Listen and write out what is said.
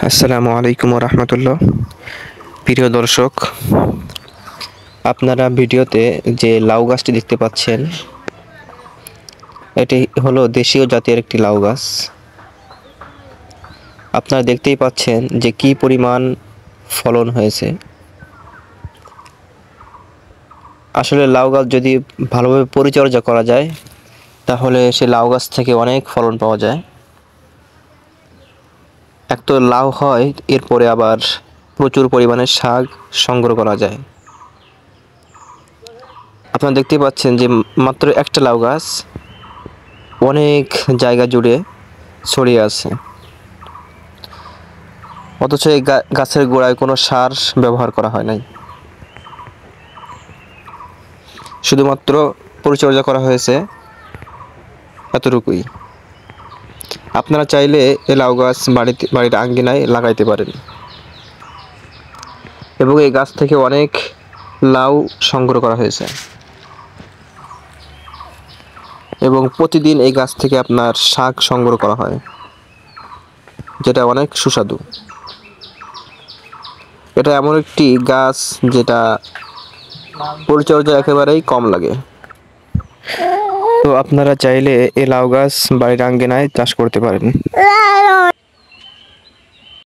আসসালামু আলাইকুম রহমতুল্লাহ। প্রিয় দর্শক, আপনারা ভিডিওতে যে লাউ গাছটি দেখতে পাচ্ছেন, এটি হলো দেশীয় জাতের একটি লাউ গাছ। আপনারা দেখতেই পাচ্ছেন যে কি পরিমাণ ফলন হয়েছে। আসলে লাউ গাছ যদি ভালোভাবে পরিচর্যা করা যায় তাহলে সে লাউ গাছ থেকে অনেক ফলন পাওয়া যায়। এক তো লাউ হয়, এরপরে আবার প্রচুর পরিমাণে শাক সংগ্রহ করা যায়। আপনারা দেখতে পাচ্ছেন যে মাত্র একটা লাউ গাছ অনেক জায়গা জুড়ে ছড়িয়ে আছে, অথচ এই গাছের গোড়ায় কোনো সার ব্যবহার করা হয় নাই, শুধুমাত্র পরিচর্যা করা হয়েছে, এতটুকুই। আপনারা চাইলে এই লাউ গাছ বাড়ির আঙ্গিনায় লাগাইতে পারেন এবং এই গাছ থেকে অনেক লাউ সংগ্রহ করা হয়েছে এবং প্রতিদিন এই গাছ থেকে আপনার শাক সংগ্রহ করা হয়, যেটা অনেক সুস্বাদু। এটা এমন একটি গাছ যেটা পরিচর্যা একেবারেই কম লাগে। তো আপনারা চাইলে এই লাউ গাছ বাড়ির আঙ্গিনায় চাষ করতে পারেন।